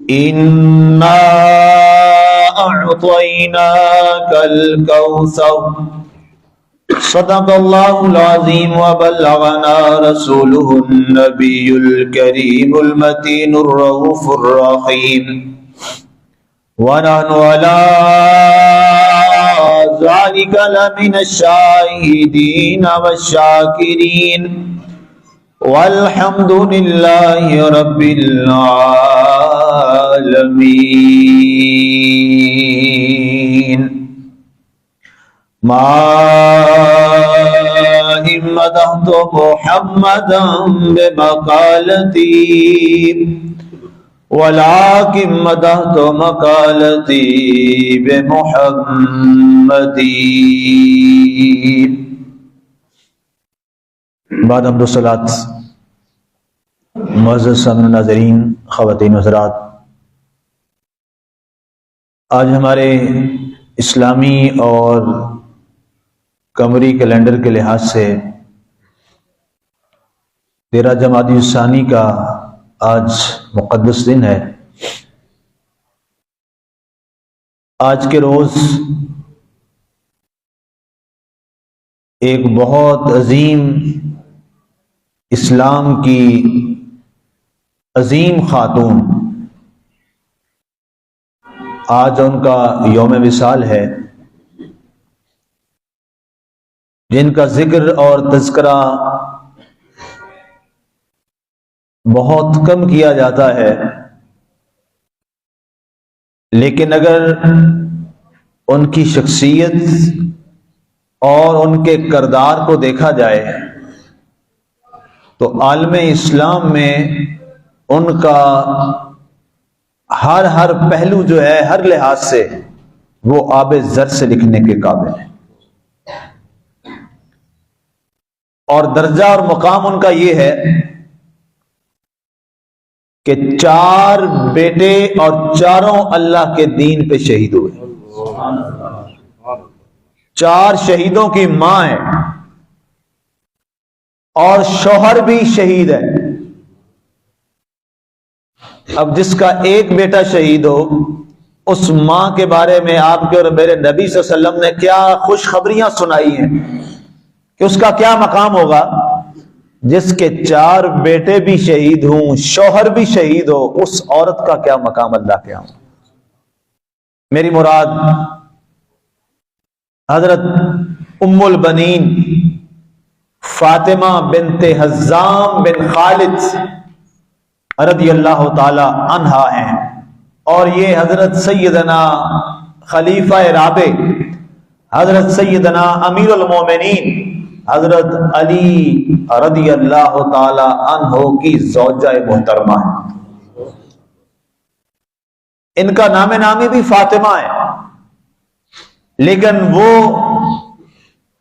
إنا أعطيناك الكوثر صدق الله العظيم وبلغنا رسوله النبي الكريم المتين الرؤوف الرحيم ونحن على ذلك لمن الشاهدين والشاكرين والحمد لله رب العالمين. ما مدحت محمدا بمقالتي ولكن مدحت مقالتي بمحمد. بعد حمد و صلوات، معزز سامعین ناظرین، خواتین و حضرات، آج ہمارے اسلامی اور قمری کیلنڈر کے لحاظ سے 13 جمادی الثانی کا آج مقدس دن ہے. آج کے روز ایک بہت عظیم اسلام کی عظیم خاتون، آج ان کا یوم وصال ہے، جن کا ذکر اور تذکرہ بہت کم کیا جاتا ہے، لیکن اگر ان کی شخصیت اور ان کے کردار کو دیکھا جائے تو عالم اسلام میں ان کا ہر پہلو جو ہے ہر لحاظ سے وہ آب زر سے لکھنے کے قابل ہے. اور درجہ اور مقام ان کا یہ ہے کہ 4 بیٹے اور چاروں اللہ کے دین پہ شہید ہوئے. 4 شہیدوں کی ماں ہے اور شوہر بھی شہید ہے. اب جس کا ایک بیٹا شہید ہو، اس ماں کے بارے میں آپ کے اور میرے نبی صلی اللہ علیہ وسلم نے کیا خوشخبریاں سنائی ہیں کہ اس کا کیا مقام ہوگا. جس کے 4 بیٹے بھی شہید ہوں، شوہر بھی شہید ہو، اس عورت کا کیا مقام اللہ کے ہاں. میری مراد حضرت ام البنین فاطمہ بنت حزام بن خالد رضی اللہ تعالی عنہا ہیں، اور یہ حضرت سیدنا خلیفہ رابع، حضرت سیدنا امیر المومنین حضرت علی رضی اللہ تعالی عنہ کی زوجہ محترمہ ہے. ان کا نام نامی بھی فاطمہ ہے، لیکن وہ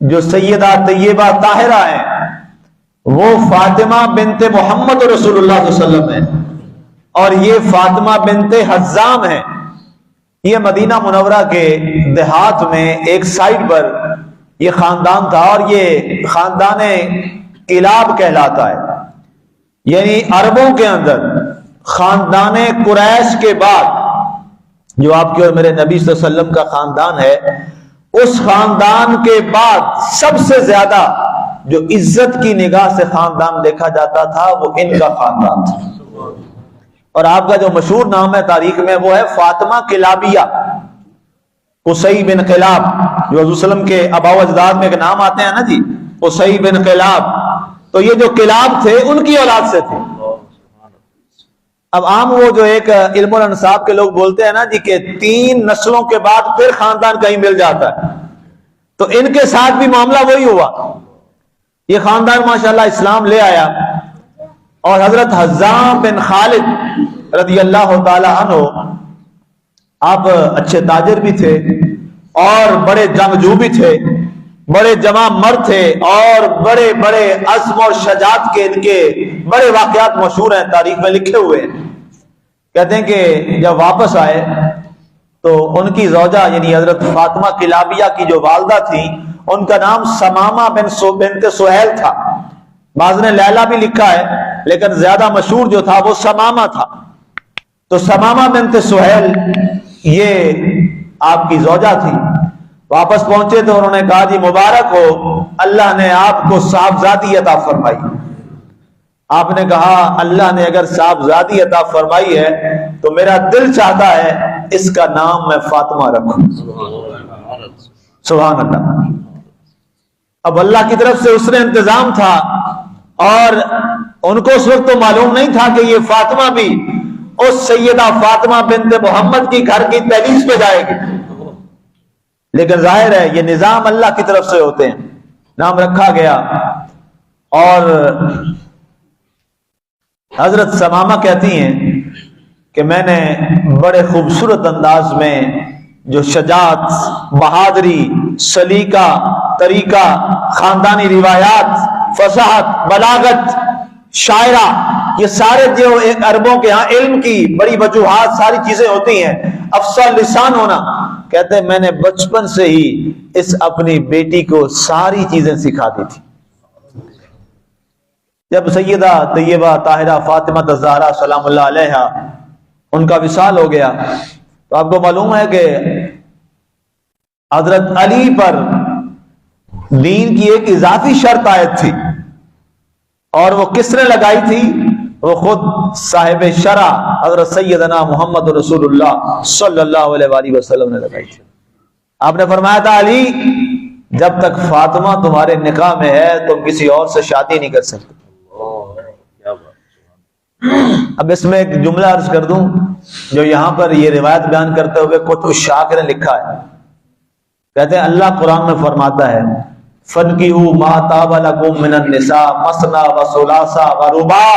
جو سیدہ طیبہ طاہرہ ہیں وہ فاطمہ بنت محمد رسول اللہ صلی اللہ علیہ وسلم ہے، اور یہ فاطمہ بنت حزام ہے. یہ مدینہ منورہ کے دیہات میں ایک سائٹ پر یہ خاندان تھا، اور یہ خاندان کلاب کہلاتا ہے. یعنی عربوں کے اندر خاندان قریش کے بعد جو آپ کے اور میرے نبی صلی اللہ علیہ وسلم کا خاندان ہے، اس خاندان کے بعد سب سے زیادہ جو عزت کی نگاہ سے خاندان دیکھا جاتا تھا وہ ان کا خاندان تھا. اور آپ کا جو مشہور نام ہے تاریخ میں وہ ہے فاطمہ کلابیہ، قصی بن قلاب، جو حضور صلی اللہ علیہ وسلم کے آباء و اجداد میں ایک نام آتے ہیں نا جی، قصی بن قلاب، تو یہ جو قلاب تھے ان کی اولاد سے تھے. اب عام وہ جو ایک علم الانساب کے لوگ بولتے ہیں نا جی کہ 3 نسلوں کے بعد پھر خاندان کہیں مل جاتا ہے، تو ان کے ساتھ بھی معاملہ وہی ہوا. یہ خاندان ماشاءاللہ اسلام لے آیا، اور حضرت حزام بن خالد رضی اللہ تعالی عنہ آپ اچھے تاجر بھی تھے اور بڑے جنگجو بھی تھے، بڑے جمع مرد تھے، اور بڑے بڑے عزم اور شجاعت کے ان کے بڑے واقعات مشہور ہیں، تاریخ میں لکھے ہوئے ہیں. کہتے ہیں کہ جب واپس آئے تو ان کی زوجہ یعنی حضرت فاطمہ کلابیہ کی جو والدہ تھی، ان کا نام سمامہ بنت سہیل تھا. بعض نے لیلا بھی لکھا ہے، لیکن زیادہ مشہور جو تھا وہ سمامہ تھا. تو تو سمامہ بنت سہیل یہ آپ کی زوجہ تھی. واپس پہنچے تو انہوں نے کہا جی مبارک ہو، اللہ نے آپ کو صاحبزادی عطا فرمائی. آپ نے کہا اللہ نے اگر صاحبزادی عطا فرمائی ہے تو میرا دل چاہتا ہے اس کا نام میں فاطمہ رکھوں. سبحان اللہ. اب اللہ کی طرف سے اس نے انتظام تھا، اور ان کو اس وقت تو معلوم نہیں تھا کہ یہ فاطمہ بھی اس سیدہ فاطمہ بنت محمد کی گھر کی دہلیز پہ جائے گی. لیکن ظاہر ہے یہ نظام اللہ کی طرف سے ہوتے ہیں. نام رکھا گیا، اور حضرت سمامہ کہتی ہیں کہ میں نے بڑے خوبصورت انداز میں جو شجاعت، بہادری، سلیقہ، طریقہ، خاندانی روایات، فصاحت، بلاغت، شاعرہ، یہ سارے جو ایک عربوں کے ہاں علم کی بڑی وجوہات ساری چیزیں ہوتی ہیں، افصل لسان ہونا، کہتے ہیں میں نے بچپن سے ہی اس اپنی بیٹی کو ساری چیزیں سکھا دی تھی. جب سیدہ طیبہ طاہرہ فاطمہ الزہرا سلام اللہ علیہا ان کا وصال ہو گیا تو آپ کو معلوم ہے کہ حضرت علی پر دین کی ایک اضافی شرط عائد تھی، اور وہ کس نے لگائی تھی؟ وہ خود صاحب شرع حضرت سیدنا محمد رسول اللہ صلی اللہ علیہ وآلہ وسلم نے لگائی تھی. آپ نے فرمایا تھا علی جب تک فاطمہ تمہارے نکاح میں ہے تم کسی اور سے شادی نہیں کر سکتے. اب اس میں ایک جملہ عرض کر دوں جو یہاں پر یہ روایت بیان کرتے ہوئے کچھ شاعر نے لکھا ہے. کہتے ہیں اللہ قرآن میں فرماتا ہے فَانْكِحُوا مَا طَابَ لَكُم مِّنَ النِّسَاءِ مَثْنَىٰ وَثُلَاثَ وَرُبَاعَ،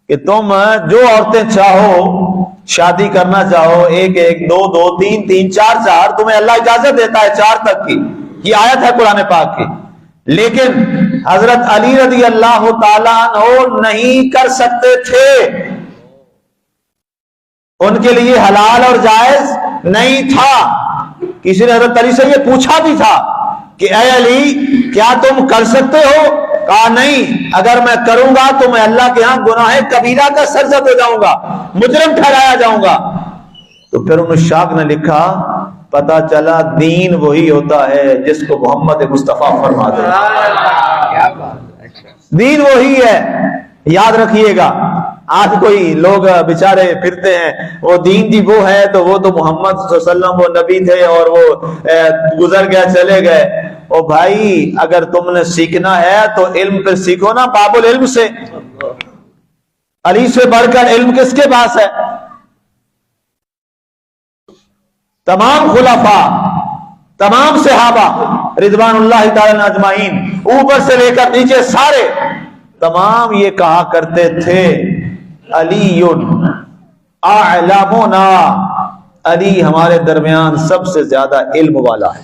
کہ تم جو عورتیں چاہو شادی کرنا چاہو، ایک ایک، دو دو، تین تین، چار چار، تمہیں اللہ اجازت دیتا ہے 4 تک کی. یہ آیت ہے قرآن پاک کی. لیکن حضرت علی رضی اللہ تعالیٰ عنہ نہیں کر سکتے تھے، ان کے لیے حلال اور جائز نہیں تھا. کسی نے حضرت علی سے یہ پوچھا بھی تھا کہ اے علی کیا تم کر سکتے ہو؟ کہا نہیں، اگر میں کروں گا تو میں اللہ کے ہاں گناہ کبیرہ کا سرزد ہو جاؤں گا، مجرم ٹھہرایا جاؤں گا. تو پھر ان شاک نے لکھا پتا چلا دین وہی ہوتا ہے جس کو محمد مصطفیٰ فرماتے ہیں. دین وہی ہے، یاد رکھیے گا. آج کوئی لوگ بیچارے پھرتے ہیں وہ دین جی وہ ہے تو وہ تو محمد صلی اللہ علیہ وسلم وہ نبی تھے اور وہ گزر گئے چلے گئے. او بھائی اگر تم نے سیکھنا ہے تو علم پھر سیکھو نا باب العلم سے. علی سے بڑھ کر علم کس کے پاس ہے؟ تمام خلفاء، تمام صحابہ رضوان اللہ تعالی اجمعین، اوپر سے لے کر نیچے سارے تمام یہ کہا کرتے تھے علی اعلمنا، علی ہمارے درمیان سب سے زیادہ علم والا ہے.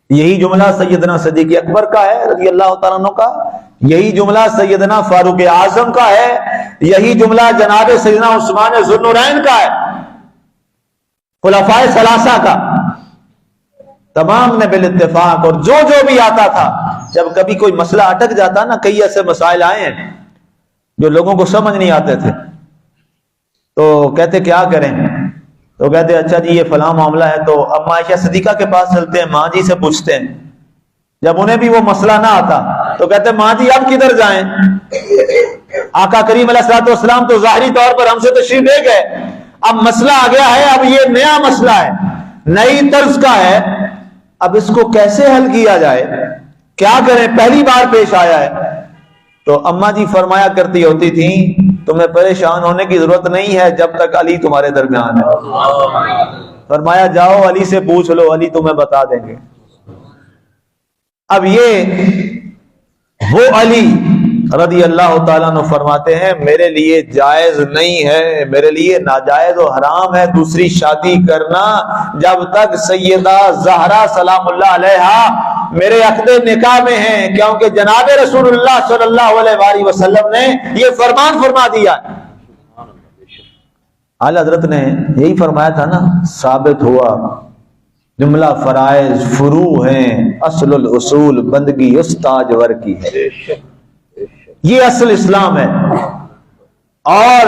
یہی جملہ سیدنا صدیق اکبر کا ہے رضی اللہ تعالیٰ عنہ کا، یہی جملہ سیدنا فاروق اعظم کا ہے، یہی جملہ جناب سیدنا عثمان ذو النورین کا ہے، خلفائے ثلاثہ کا. تمام نے بالاتفاق، اور جو بھی آتا تھا، جب کبھی کوئی مسئلہ اٹک جاتا نا، کئی ایسے مسائل آئے ہیں جو لوگوں کو سمجھ نہیں آتے تھے، تو کہتے کیا کریں؟ تو کہتے اچھا جی یہ فلاں معاملہ ہے تو اب عائشہ صدیقہ کے پاس چلتے ہیں، ماں جی سے پوچھتے ہیں. جب انہیں بھی وہ مسئلہ نہ آتا تو کہتے ماں جی اب کدھر جائیں؟ آقا کریم علیہ الصلوۃ والسلام تو ظاہری طور پر ہم سے تشریف لے گئے، اب مسئلہ آ گیا ہے، اب یہ نیا مسئلہ ہے، نئی طرز کا ہے، اب اس کو کیسے حل کیا جائے، کیا کریں، پہلی بار پیش آیا ہے. تو اماں جی فرمایا کرتی ہوتی تھی تمہیں پریشان ہونے کی ضرورت نہیں ہے جب تک علی تمہارے درمیان ہے. فرمایا جاؤ علی سے پوچھ لو، علی تمہیں بتا دیں گے. اب یہ وہ علی رضی اللہ تعالیٰ عنہ فرماتے ہیں میرے لیے جائز نہیں ہے، میرے لیے ناجائز و حرام ہے دوسری شادی کرنا جب تک سیدہ زہرا سلام اللہ علیہا میرے عقد نکاح میں ہیں، کیونکہ جناب رسول اللہ صلی اللہ علیہ وآلہ وسلم نے یہ فرمان فرما دیا. اعلی حضرت نے یہی فرمایا تھا نا، ثابت ہوا جملہ فرائض فروع ہیں، اصل الاصول بندگی استاج ور کی ہے. یہ اصل اسلام ہے. اور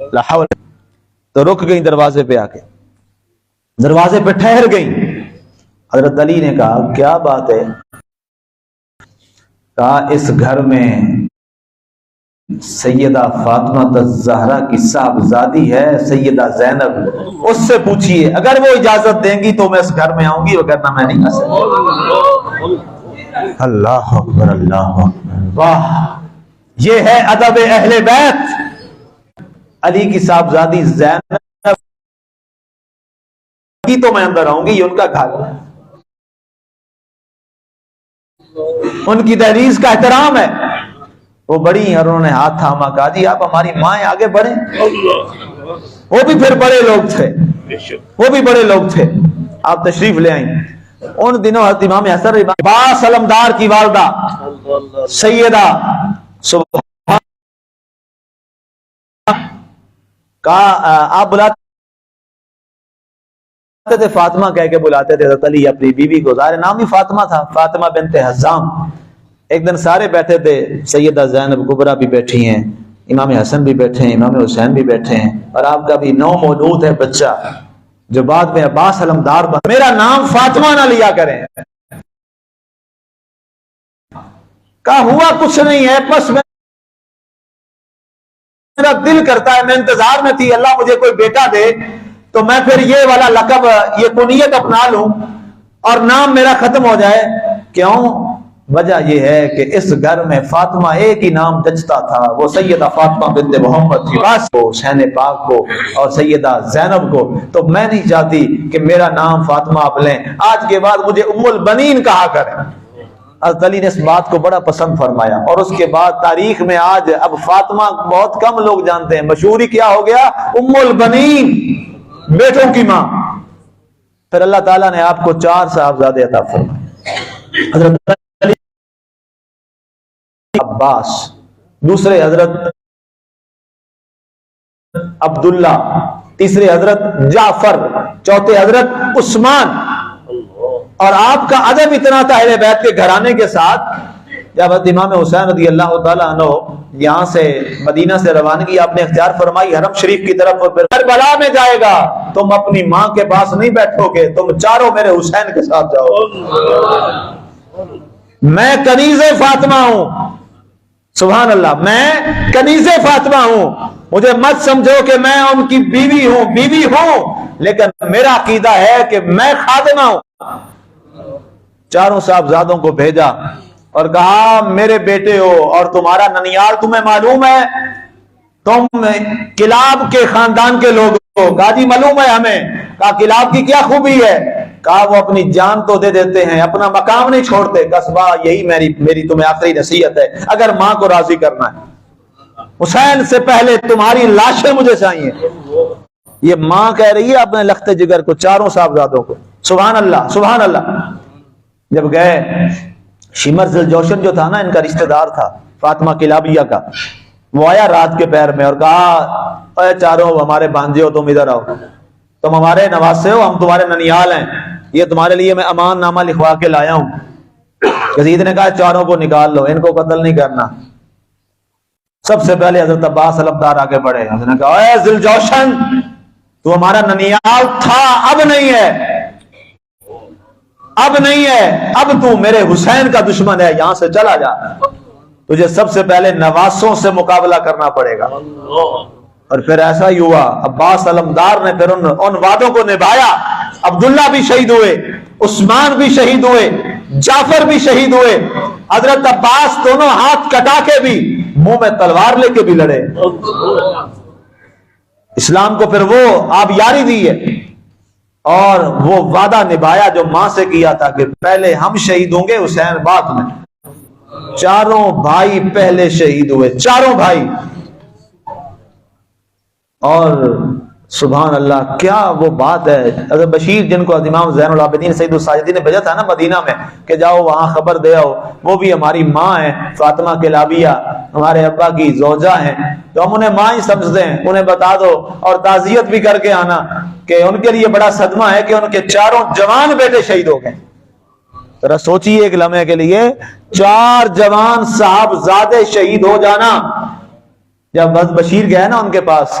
لا حول۔ تو رک گئی دروازے پہ آ کے، دروازے پہ ٹھہر گئی۔ حضرت علی نے کہا کیا بات ہے؟ کہا اس گھر میں سیدہ فاطمہ الزہرا کی صاحبزادی ہے سیدہ زینب، اس سے پوچھئے، اگر وہ اجازت دیں گی تو میں اس گھر میں آؤں گی، وگرنہ میں نہیں آ سکتی۔ اللہ اکبر، اللہ اکبر، واہ، یہ ہے ادب اہل بیت۔ علی کی صاحبزادی زینب کی تو میں اندر آؤں گی، یہ ان کا گھر ہے، ان کی دہلیز کا احترام ہے۔ وہ بڑی اور انہوں نے ہاتھ تھاما، کہا جی آپ ہماری ماں ہیں، آگے بڑھیں۔ وہ بھی پھر بڑے لوگ تھے، وہ بھی بڑے لوگ تھے، آپ تشریف لے آئیں۔ ان دنوں حضرت امام حسن عباس علمدار کی والدہ سیدہ سبحان کا آپ بلاتے تھے، فاطمہ کہہ کے بلاتے تھے حضرت علی اپنی بیوی کو، ظاہر نام ہی فاطمہ تھا، فاطمہ بنت حزام۔ ایک دن سارے بیٹھے تھے، سیدہ زینب کبریٰ بھی بیٹھی ہیں، امام حسن بھی بیٹھے ہیں، امام حسین بھی بیٹھے ہیں، اور آپ کا بھی نو مولود ہے بچہ جو بعد میں عباس علمدار بن، میرا نام فاطمہ نہ لیا کریں۔ کہا ہوا کچھ نہیں ہے، بس میرا دل کرتا ہے، میں انتظار میں تھی اللہ مجھے کوئی بیٹا دے تو میں پھر یہ والا لقب، یہ کنیت اپنا لوں اور نام میرا ختم ہو جائے۔ کیوں؟ وجہ یہ ہے کہ اس گھر میں فاطمہ ایک ہی نام جچتا تھا، وہ سیدہ فاطمہ بنت محمد تھی، باس کو، حسین پاک کو اور سیدہ زینب کو، تو میں نہیں چاہتی کہ میرا نام فاطمہ آپ لیں، آج کے بعد مجھے ام البنین کہا کریں۔ حضرت علی نے اس بات کو بڑا پسند فرمایا، اور اس کے بعد تاریخ میں آج اب فاطمہ بہت کم لوگ جانتے ہیں، مشہوری کیا ہو گیا؟ ام البنین، بیٹوں کی ماں۔ پھر اللہ تعالیٰ نے آپ کو 4 صاحبزادے عطا فرمائے، حضرت علی، عباس، دوسرے حضرت عبداللہ، تیسرے حضرت جعفر، چوتھے حضرت عثمان۔ اور آپ کا ادب اتنا تھا اہل بیت کے گھرانے کے ساتھ، جب حضرت امام حسین رضی اللہ تعالیٰ عنہ یہاں سے مدینہ سے روانگی آپ نے اختیار فرمائی حرم شریف کی طرف، اور پھر کربلا میں جائے گا، تم اپنی ماں کے پاس نہیں بیٹھو گے، تم چاروں میرے حسین کے ساتھ جاؤ۔ میں کنیز فاطمہ ہوں، سبحان اللہ، میں کنیز فاطمہ ہوں، مجھے مت سمجھو کہ میں ان کی بیوی ہوں، لیکن میرا عقیدہ ہے کہ میں خادمہ ہوں۔ چاروں صاحبزادوں کو بھیجا اور کہا میرے بیٹے ہو اور تمہارا ننیال تمہیں معلوم ہے، تم کلاب کے خاندان کے لوگ ہو۔ کہا جی معلوم ہے ہمیں۔ کہا کلاب کی کیا خوبی ہے؟ کہا وہ اپنی جان تو دے دیتے ہیں، اپنا مقام نہیں چھوڑتے۔ قصبہ یہی میری تمہیں آخری نصیحت ہے، اگر ماں کو راضی کرنا ہے، حسین سے پہلے تمہاری لاشیں مجھے چاہیے۔ یہ ماں کہہ رہی ہے اپنے لخت جگر کو، چاروں صاحبزادوں کو، سبحان اللہ سبحان اللہ۔ جب گئے، شمر ذوالجوشن جو تھا نا ان کا رشتہ دار تھا فاطمہ کلابیہ کا، وہ آیا رات کے پہر میں اور کہا اے چاروں ہمارے بانجے ہو، تم ادھر آؤ، تم ہمارے نواسے ہو، ہم تمہارے ننیال ہیں، یہ تمہارے لیے میں امان نامہ لکھوا کے لایا ہوں۔ یزید نے کہا چاروں کو نکال لو، ان کو قتل نہیں کرنا۔ سب سے پہلے حضرت عباس علمدار آگے بڑھے، حضرت نے کہا اے ذوالجوشن، تو ہمارا ننیال تھا، اب نہیں ہے، اب نہیں ہے، اب تو میرے حسین کا دشمن ہے، یہاں سے چلا جا، تجھے سب سے پہلے نواسوں سے مقابلہ کرنا پڑے گا۔ اور پھر ایسا ہی ہوا، عباس علمدار نے پھر ان وعدوں کو نبھایا، عبداللہ بھی شہید ہوئے، عثمان بھی شہید ہوئے، جعفر بھی شہید ہوئے، حضرت عباس دونوں ہاتھ کٹا کے بھی، منہ میں تلوار لے کے بھی لڑے۔ اسلام کو پھر وہ آپ یاری دی ہے اور وہ وعدہ نبھایا جو ماں سے کیا تھا کہ پہلے ہم شہید ہوں گے، حسین بعد میں۔ چاروں بھائی پہلے شہید ہوئے، چاروں بھائی۔ اور سبحان اللہ کیا وہ بات ہے، حضرت بشیر جن کو امام زین العابدین سید الساجدین نے بھیجا تھا نا مدینہ میں کہ جاؤ وہاں خبر دے آؤ، وہ بھی ہماری ماں ہیں فاطمہ کلابیہ، ہمارے ابا کی زوجہ ہیں، تو ہم انہیں ماں ہی سمجھتے ہیں، انہیں بتا دو اور تعزیت بھی کر کے آنا کہ ان کے لیے بڑا صدمہ ہے کہ ان کے چاروں جوان بیٹے شہید ہو گئے۔ ذرا سوچیے ایک لمحے کے لیے، 4 جوان صاحبزادے شہید ہو جانا۔ جب بشیر گئے نا ان کے پاس